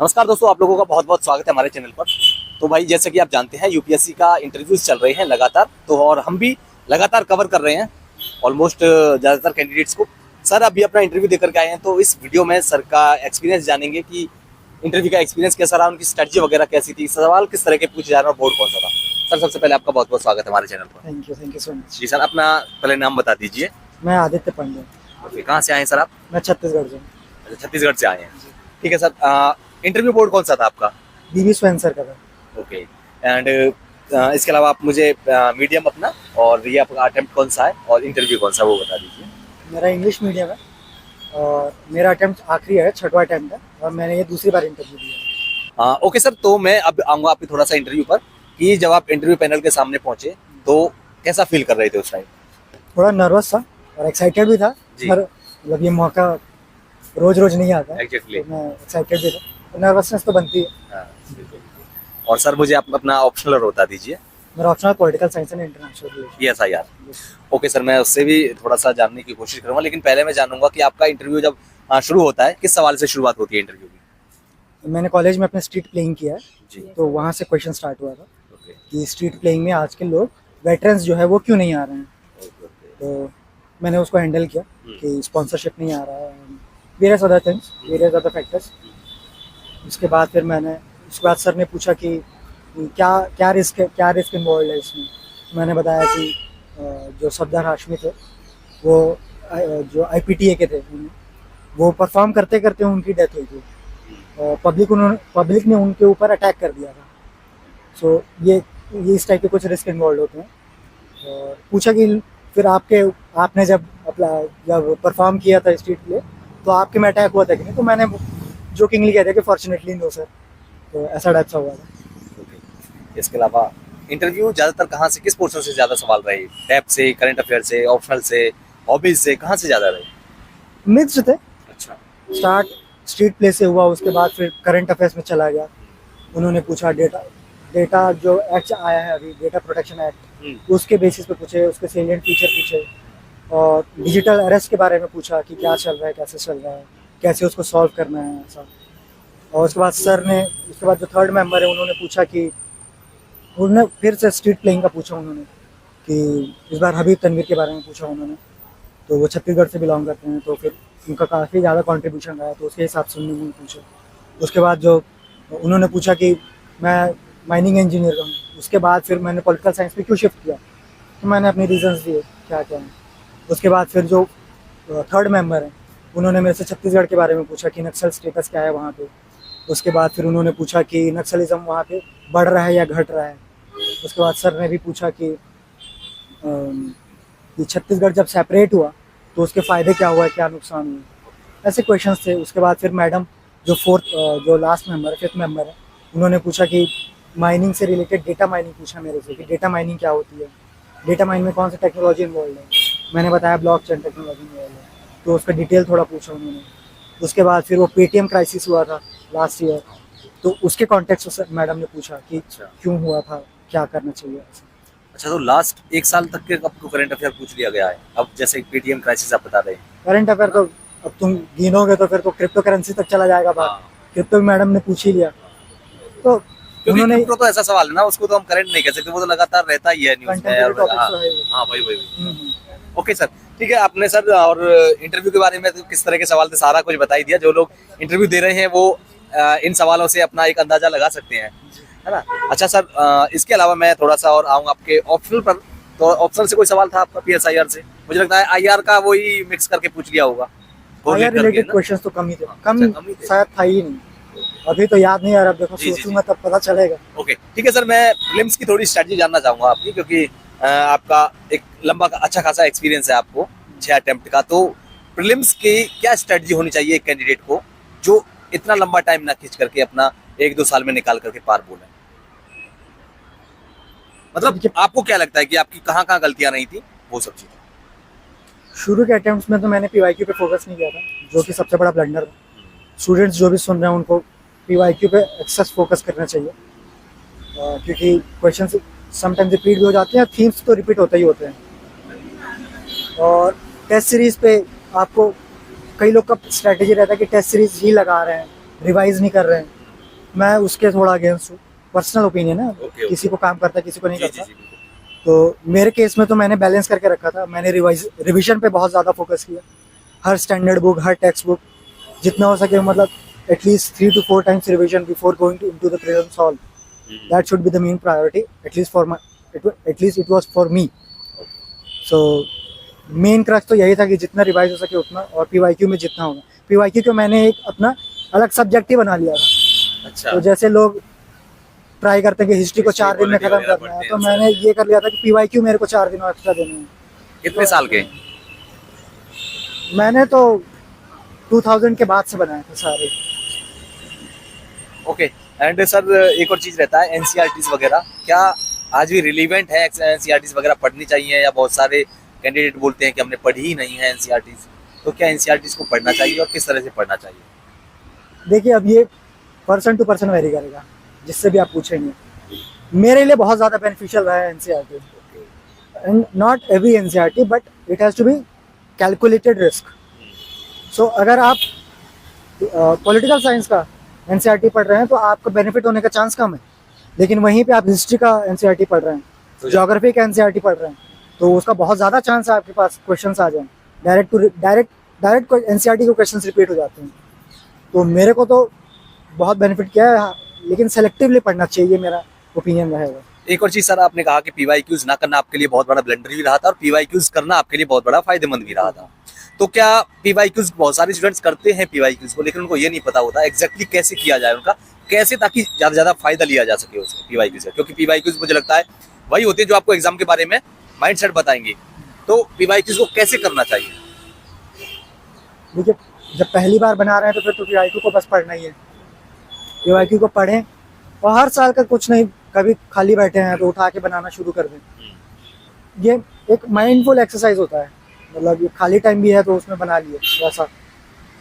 नमस्कार दोस्तों, आप लोगों का बहुत बहुत स्वागत है हमारे चैनल पर। तो भाई, जैसे कि आप जानते हैं यूपीएससी का इंटरव्यूज चल रहे हैं लगातार, तो और हम भी लगातार कवर कर रहे हैं ऑलमोस्ट ज़्यादातर कैंडिडेट्स को। सर अभी अपना इंटरव्यू देकर के आए हैं, तो इस वीडियो में सर का एक्सपीरियंस जानेंगे कि इंटरव्यू का एक्सपीरियंस कैसा रहा, उनकी स्ट्रेटजी वगैरह कैसी थी, सवाल किस तरह के पूछे जा रहे हैं और बोर्ड कौन सा था। सर सबसे पहले आपका बहुत बहुत स्वागत है हमारे चैनल पर। Thank you so much. जी सर, अपना पहले नाम बता दीजिए। मैं आदित्य पांडे। ओके, कहाँ से आए हैं सर आप? मैं छत्तीसगढ़ से। अच्छा, छत्तीसगढ़ से आए हैं। ठीक है सर, इंटरव्यू बोर्ड कौन सा था आपका? बीबी स्पेंसर का था। ओके, एंड इसके अलावा आप मुझे मीडियम अपना और ये आपका अटेम्प्ट कौन सा है और इंटरव्यू कौन सा, वो बता दीजिए। मेरा इंग्लिश मीडियम है और मेरा अटेम्प्ट आखिरी है, छठवां अटेम्प्ट है और मैंने ये दूसरी बार इंटरव्यू दिया है। ओके सर, तो मैं अब आऊँगा आपके थोड़ा सा इंटरव्यू पर कि जब आप इंटरव्यू पैनल के सामने पहुंचे तो कैसा फील कर रहे थे उस टाइम? थोड़ा नर्वस था और एक्साइटेड भी था। पर मतलब ये मौका रोज रोज नहीं आता है। Exactly. तो मैं एक्साइटेड भी था, तो नर्वसनेस तो बनती है। हाँ, और सर मुझे आप अपना ऑप्शनल बता दीजिए। मेरा optional political science and international relation. ESIR। Okay sir, मैं उससे भी थोड़ा सा जानने की कोशिश करूंगा, लेकिन पहले मैं जानूंगा कि आपका इंटरव्यू जब शुरू होता है किस सवाल से शुरुआत होती है इंटरव्यू की? मैंने कॉलेज में अपने स्ट्रीट प्लेइंग किया है जी। तो वहाँ से क्वेश्चन स्टार्ट हुआ था ओके कि स्ट्रीट प्लेइंग में आज के लोग वेटरन्स जो है वो क्यों नहीं आ रहे हैं। तो मैंने उसको हैंडल किया कि स्पॉन्सरशिप नहीं आ रहा है, various other things, various other factors. उसके बाद सर ने पूछा कि क्या रिस्क इन्वॉल्व है इसमें। मैंने बताया कि जो सफदर हाशमी थे वो जो IPTA के थे, वो परफॉर्म करते करते उनकी डेथ हुई थी और पब्लिक ने उनके ऊपर अटैक कर दिया था। सो ये इस टाइप के कुछ रिस्क इन्वॉल्व होते हैं। और पूछा कि फिर आपने जब परफॉर्म किया था स्ट्रीट प्ले तो आपके में अटैक हुआ था कि नहीं। तो मैंने जोकिंगली कह दिया कि फॉर्चुनेटली नो सर। तो ऐसा टाइप सा हुआ था। इसके अलावा इंटरव्यू ज्यादातर कहाँ से, किस पोर्शन से ज्यादा सवाल रहे? टैप से, करंट अफेयर से, ऑप्शनल से, हॉबीज से, कहाँ से ज्यादा रहे? मिक्स्ड थे। अच्छा। स्टार्ट स्ट्रीट प्ले से हुआ, उसके बाद फिर करंट अफेयर्स में चला गया। उन्होंने पूछा डेटा जो एक्ट आया है अभी, डेटा प्रोटेक्शन एक्ट, उसके बेसिस पे पूछे, उसके सेलिएंट फीचर पूछे और डिजिटल अरेस्ट के बारे में पूछा कि क्या चल रहा है, कैसे चल रहा है, कैसे उसको सॉल्व करना है, ऐसा। और उसके बाद जो थर्ड मेंबर है उन्होंने पूछा कि उन्होंने फिर से स्ट्रीट प्लेइंग का पूछा उन्होंने कि इस बार हबीब तनवीर के बारे में पूछा उन्होंने। तो वो छत्तीसगढ़ से बिलोंग करते हैं, तो फिर उनका काफ़ी ज़्यादा कंट्रीब्यूशन रहा, तो उसके हिसाब से उन्होंने पूछा। उसके बाद जो उन्होंने पूछा कि मैं माइनिंग इंजीनियर हूँ, उसके बाद फिर मैंने पॉलिटिकल साइंस में क्यों शिफ्ट किया, तो मैंने अपने रीजंस दिए क्या क्या हैं। उसके बाद फिर जो थर्ड मेंबर हैं उन्होंने मेरे से छत्तीसगढ़ के बारे में पूछा कि नक्सल स्टेटस क्या है वहाँ पे। उसके बाद फिर उन्होंने पूछा कि नक्सलिज्म वहाँ पे बढ़ रहा है या घट रहा है। उसके बाद सर ने भी पूछा कि छत्तीसगढ़ जब सेपरेट हुआ तो उसके फ़ायदे क्या हुआ है, क्या नुकसान हुआ, ऐसे क्वेश्चंस थे। उसके बाद फिर मैडम जो लास्ट मेंबर है, फिफ्थ मेंबर है, उन्होंने पूछा कि माइनिंग से रिलेटेड डेटा माइनिंग पूछा मेरे से कि डेटा माइनिंग क्या होती है, डेटा माइनिंग में कौन सी टेक्नोलॉजी इन्वॉल्व है। मैंने बताया ब्लॉकचेन टेक्नोलॉजी इन्वॉल्व है, तो उसका डिटेल थोड़ा पूछा उन्होंने। उसके बाद फिर वो पेटीएम क्राइसिस हुआ था लास्ट ईयर, तो उसके कॉन्टेक्स्ट से मैडम ने पूछा कि क्यों हुआ था, क्या करना चाहिए। अच्छा, तो लास्ट एक साल तक के आपको करंट अफेयर पूछ लिया गया है? अब जैसे पेटीएम क्राइसिस आप बता रहे हैं, करंट अफेयर तो अब तुम गिनोगे तो फिर तो क्रिप्टो करेंसी तक चला जाएगा बात। क्रिप्टो मैडम ने पूछ ही लिया, तो उन्होंने क्रिप्टो तो ऐसा सवाल है ना, उसको तो हम करंट नहीं कह सकते, वो तो लगातार रहता ही है न्यूज़ में। हाँ भाई। ओके सर, ठीक है। आपने सर और इंटरव्यू के बारे में तो किस तरह के सवाल थे सारा कुछ बता ही दिया। जो लोग इंटरव्यू दे रहे हैं वो इन सवालों से अपना एक अंदाजा लगा सकते हैं, है ना। अच्छा सर, इसके अलावा मैं थोड़ा सा और आऊँगा आपके ऑप्शनल पर। तो ऑप्शनल से कोई सवाल था आपका PSIR से? मुझे लगता है IR का वही मिक्स करके पूछ लिया होगा। IR रिलेटेड क्वेश्चंस तो कम ही थे, शायद था ही नहीं। अभी तो याद नहीं आ रहा, देखो सोचूंगा तब पता चलेगा। ओके, ठीक है सर। मैं प्रीलिम्स की थोड़ी स्ट्रेटजी जानना चाहूँगा आपकी, क्योंकि आपका एक लंबा अच्छा खासा एक्सपीरियंस है आपको 6 अटेम्प्ट का। तो प्रीलिम्स की क्या स्ट्रेटजी होनी चाहिए एक कैंडिडेट को जो इतना लंबा टाइम ना खींच करके अपना 1-2 साल में निकाल करके पार बोले? मतलब आपको क्या लगता है कि आपकी कहाँ कहाँ गलतियां नहीं थी, वो सब चीजें? शुरू के अटेम्प्ट्स में तो मैंने PYQ पे फोकस नहीं किया था, जो कि सबसे बड़ा ब्लंडर था। स्टूडेंट्स जो भी सुन रहे हैं उनको PYQ पे एक्सेस फोकस करना चाहिए, क्योंकि क्वेश्चन समटाइम्स रिपीट भी हो जाते हैं, थीम्स तो रिपीट होते ही होते हैं। और टेस्ट सीरीज पे आपको कई लोग का स्ट्रैटेजी रहता है कि टेस्ट सीरीज ही लगा रहे हैं, रिवाइज नहीं कर रहे हैं। मैं उसके थोड़ा अगेंस्ट हूँ, पर्सनल ओपिनियन है। ओके। किसी को काम करता है, किसी को नहीं जी जी करता। जी बिल्कुल। तो मेरे केस में तो मैंने बैलेंस करके रखा था। मैंने रिवीजन पे बहुत ज़्यादा फोकस किया। हर स्टैंडर्ड बुक, हर टेक्स्ट बुक जितना हो सके, मतलब at least 3 to 4 times revision before going into the prelims hall. That should be the main priority, at least it was for me. So main crux तो यही था कि जितना रिवाइज हो सके उतना, और पीवाईक्यू में जितना होगा। पीवाईक्यू को मैंने एक अपना अलग सब्जेक्ट ही बना लिया था। अच्छा। तो जैसे लोग ट्राई करते हैं कि हिस्ट्री को 4 दिन में History, खत्म politics करना है, वगैरह तो पढ़ते हैं, मैंने ये कर लिया था कि पीवाईक्यू मेरे को 4 दिन एक्स्ट्रा देने हैं। कितने साल के? मैंने तो 2000 के बाद से बनाए थे सारे। ओके। एंड सर एक और चीज रहता है, एनसीईआरटीज वगैरह क्या आज भी रिलीवेंट है? एनसीईआरटीज वगैरह पढ़नी चाहिए, या बहुत सारे कैंडिडेट बोलते हैं कि हमने पढ़ी ही नहीं है एनसीईआरटीज, तो क्या एनसीईआरटीज को पढ़ना चाहिए और किस तरह से पढ़ना चाहिए? देखिए, अब ये पर्सन टू पर्सन वेरी करेगा, जिससे भी आप पूछेंगे। मेरे लिए बहुत ज़्यादा बेनिफिशियल रहा है NCERT, and not every NCERT, but it has to be calculated risk. So अगर आप पॉलिटिकल साइंस का एनसीईआरटी पढ़ रहे हैं तो आपका बेनिफिट होने का चांस कम है। लेकिन वहीं पे आप हिस्ट्री का एनसीईआरटी पढ़ रहे हैं, ज्योग्राफी का एनसीईआरटी पढ़ रहे हैं, तो उसका बहुत ज़्यादा चांस है आपके पास क्वेश्चंस आ जाएं। डायरेक्ट एनसीईआरटी के क्वेश्चंस रिपीट हो जाते हैं। तो मेरे को तो बहुत बेनिफिट किया है, लेकिन सेलेक्टिवली पढ़ना चाहिए, मेरा ओपिनियन रहेगा। एक और चीज सर, आपने कहा कि पीवाईक्यूज ना करना आपके लिए बहुत बड़ा ब्लंडर भी रहा था, और पीवाईक्यूज करना आपके लिए बहुत बड़ा फायदेमंद भी रहा था। तो क्या पीवाईक्यूज, बहुत सारे स्टूडेंट्स करते हैं पीवाईक्यूज को, लेकिन उनको ये नहीं पता होता एग्जैक्टली कैसे किया जाए उनका, कैसे, ताकि ज्यादा से ज्यादा फायदा लिया जा सके उससे पीवाईक्यूज से। क्योंकि पीवाईक्यूज मुझे लगता है वही होते हैं जो आपको एग्जाम के बारे में माइंडसेट बताएंगे। तो पीवाईक्यूज को कैसे करना चाहिए? देखिए, जब पहली बार बना रहे हैं तो फिर तो पीवाईक्यू को बस पढ़ना ही है। पीवाईक्यू को पढ़ें, और हर साल का कुछ नहीं, कभी खाली बैठे हैं तो उठा के बनाना शुरू कर दें। ये एक माइंडफुल एक्सरसाइज होता है, मतलब ये खाली टाइम भी है तो उसमें बना लिए वैसा।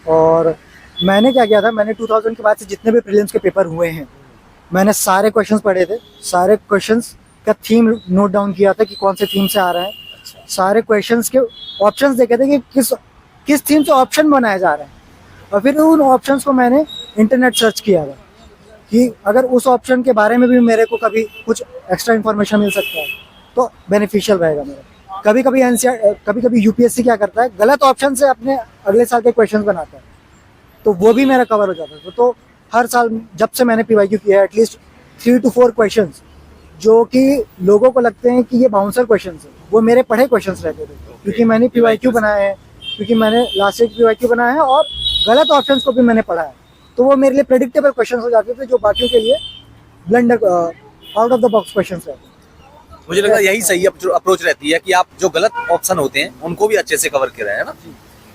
और मैंने क्या किया था, मैंने 2000 के बाद से जितने भी प्रीलिम्स के पेपर हुए हैं, मैंने सारे क्वेश्चंस पढ़े थे। सारे क्वेश्चंस का थीम नोट डाउन किया था कि कौन से थीम से आ रहे हैं। सारे क्वेश्चंस के ऑप्शंस देखे थे कि किस थीम से ऑप्शन बनाए जा रहे हैं, और फिर उन ऑप्शंस को मैंने इंटरनेट सर्च किया था कि अगर उस ऑप्शन के बारे में भी मेरे को कभी कुछ एक्स्ट्रा इन्फॉर्मेशन मिल सकता है तो बेनिफिशियल रहेगा मेरा। कभी कभी यूपीएससी क्या करता है, गलत ऑप्शन से अपने अगले साल के क्वेश्चंस बनाता है, तो वो भी मेरा कवर हो जाता है। तो हर साल जब से मैंने पीवाईक्यू किया है, एटलीस्ट 3 to 4 क्वेश्चंस जो कि लोगों को लगते हैं कि ये बाउंसर क्वेश्चंस है, वो मेरे पढ़े क्वेश्चंस रहते थे। क्योंकि मैंने पीवाईक्यू बनाया है, क्योंकि मैंने लास्ट ईयर पीवाईक्यू बनाया है, और गलत ऑप्शंस को भी मैंने पढ़ा है, तो वो मेरे लिए प्रेडिक्टेबल क्वेश्चंस हो जाते थे, जो बाकियों के लिए blunder, out of the box questions रहते हैं। मुझे लगता है यही सही अप्रोच रहती है कि आप जो गलत ऑप्शन होते हैं उनको भी अच्छे से कवर कर रहे हैं ना।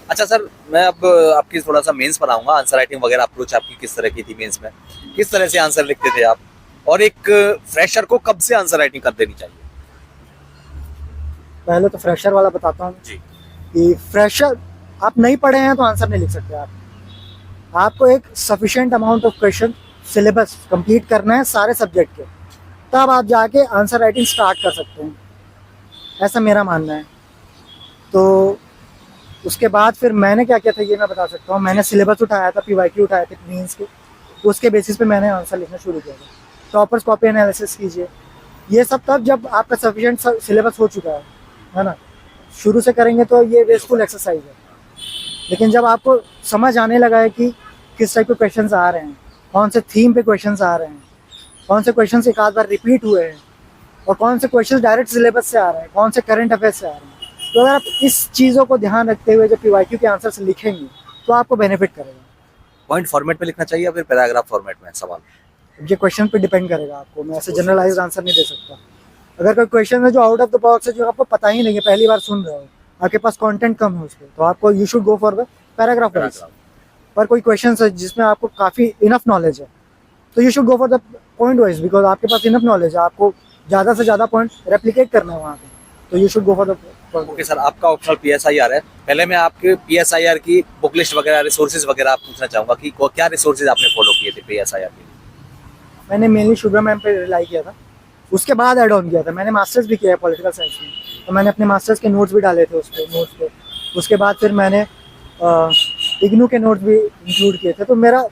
अच्छा सर, मैं अब आपकी थोड़ा सा मेंस पर आऊंगा। आंसर राइटिंग वगैरह अप्रोच आपकी किस तरह की थी मेंस में? किस तरह से आंसर लिखते थे आप? और एक फ्रेशर को कब से आंसर राइटिंग कर देनी चाहिए? पहले तो फ्रेशर वाला बताता हूँ जी। कि फ्रेशर, आप नहीं पढ़े हैं तो आंसर नहीं लिख सकते। आपको एक sufficient amount of question syllabus complete करना है सारे सब्जेक्ट के, तब आप जाके आंसर राइटिंग स्टार्ट कर सकते हैं, ऐसा मेरा मानना है। तो उसके बाद फिर मैंने क्या किया था ये मैं बता सकता हूँ। मैंने सिलेबस उठाया था, पीवाईक्यू उठाए थे मीन्स के, उसके बेसिस पे मैंने आंसर लिखना शुरू किया था। टॉपर्स कॉपी एनालिसिस कीजिए, ये सब तब जब आपका सफिशिएंट सिलेबस हो चुका है ना। शुरू से करेंगे तो ये वेस्टफुल एक्सरसाइज है, लेकिन जब आपको समझ आने लगा है कि किस टाइप के क्वेश्चंस आ रहे हैं, कौन से थीम पे क्वेश्चंस आ रहे हैं, कौन से क्वेश्चंस एक आध बार रिपीट हुए हैं, और कौन से क्वेश्चंस डायरेक्ट सिलेबस से आ रहे हैं, कौन से करंट अफेयर्स से आ रहे हैं, तो अगर आप इस चीज़ों को ध्यान रखते हुए जब पीवाईक्यू के आंसर्स लिखेंगे तो आपको बेनिफिट करेगा। पॉइंट फॉर्मेट में लिखना चाहिए या फिर पैराग्राफ फॉर्मेट में सवाल? ये क्वेश्चन पे डिपेंड करेगा आपको, मैं ऐसे जनरलाइज्ड आंसर नहीं दे सकता। अगर कोई क्वेश्चन है जो आउट ऑफ द बॉक्स है, जो आपको पता ही नहीं है, पहली बार सुन रहे हो, आपके पास कंटेंट कम है उसके, तो आपको you should go for the paragraph wise. पर कोई क्वेश्चन है जिसमें आपको काफ़ी इनफ नॉलेज है, तो you should go for the point wise, because आपके पास इनफ नॉलेज है, आपको ज़्यादा से ज़्यादा पॉइंट रेप्लिकेट करना है वहाँ पे, तो you should go for the point. Okay sir, आपका ऑप्शनल पीएसआईआर है। पहले मैं आपके पीएसआईआर की बुक लिस्ट वगैरह, रिसोर्सेज वगैरह आप पूछना चाहूँगा कि क्या रिसोर्सेज आपने फॉलो किए थे पीएसआईआर के लिए? मैंने मेनली शुगर मैम पे रिलाई किया था, उसके बाद ऐड ऑन किया था। मैंने मास्टर्स भी किया है पॉलिटिकल साइंस में, तो मैंने अपने मास्टर्स के नोट्स भी डाले थे उस पर नोट्स पे। उसके बाद फिर मैंने इग्नू के नोट्स भी इंक्लूड किए थे। तो मेरा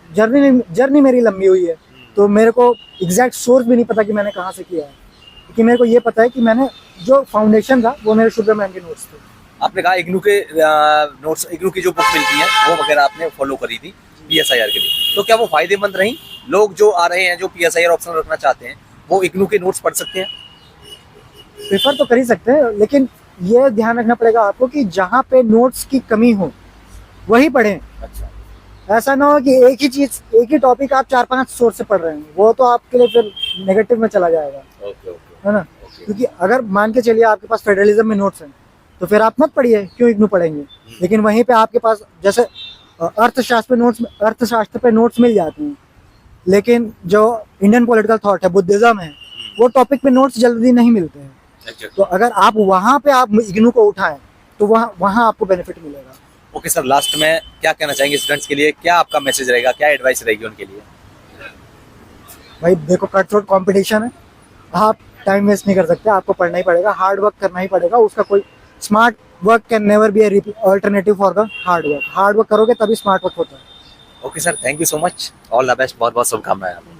जर्नी मेरी लंबी हुई है, तो मेरे को एग्जैक्ट सोर्स भी नहीं पता कि मैंने कहाँ से किया है, क्योंकि मेरे को ये पता है कि मैंने जो फाउंडेशन था वो मेरे शुगरमैन के नोट्स थे। आपने कहा इग्नू के नोट्स, इग्नू की जो बुक मिलती है वो वगैरह आपने फॉलो करी थी PSIR के लिए, तो क्या वो फायदेमंद रही? लोग जो आ रहे हैं जो PSIR ऑप्शन रखना चाहते हैं वो इग्नू के नोट्स पढ़ सकते हैं? प्रेफर तो कर ही सकते हैं, लेकिन ये ध्यान रखना पड़ेगा आपको कि जहाँ पे नोट्स की कमी हो वही पढ़ें। अच्छा, ऐसा ना हो कि एक ही चीज, एक ही टॉपिक आप 4-5 सोर्स से पढ़ रहे हैं, वो तो आपके लिए फिर नेगेटिव में चला जाएगा, ओके ओके है ना। ओके। क्योंकि अगर मान के चलिए आपके पास फेडरलिज्म में नोट्स हैं, तो फिर आप मत पढ़िए, क्यों इग्नू पढ़ेंगे। लेकिन वहीं पे आपके पास जैसे अर्थशास्त्र पे नोट्स मिल जाते हैं, लेकिन जो इंडियन पॉलिटिकल थॉट है, बुद्धिज्म है, वो टॉपिक पे नोट्स जल्दी नहीं मिलते हैं। तो अगर आप वहाँ पे आप इग्नू को उठाएं तो वहाँ आपको बेनिफिट मिलेगा। ओके सर, लास्ट में क्या कहना चाहेंगे स्टूडेंट्स के लिए? क्या आपका मैसेज रहेगा, क्या एडवाइस रहेगी उनके लिए? भाई देखो, कट थ्रोट कॉम्पिटिशन है, आप टाइम वेस्ट नहीं कर सकते, आपको पढ़ना ही पड़ेगा, हार्ड वर्क करना ही पड़ेगा। उसका कोई smart work can never be A alternative for the hard work करोगे तभी स्मार्ट वर्क होता है। Okay sir, thank you so much, all the best, बहुत बहुत शुभकामनाएं।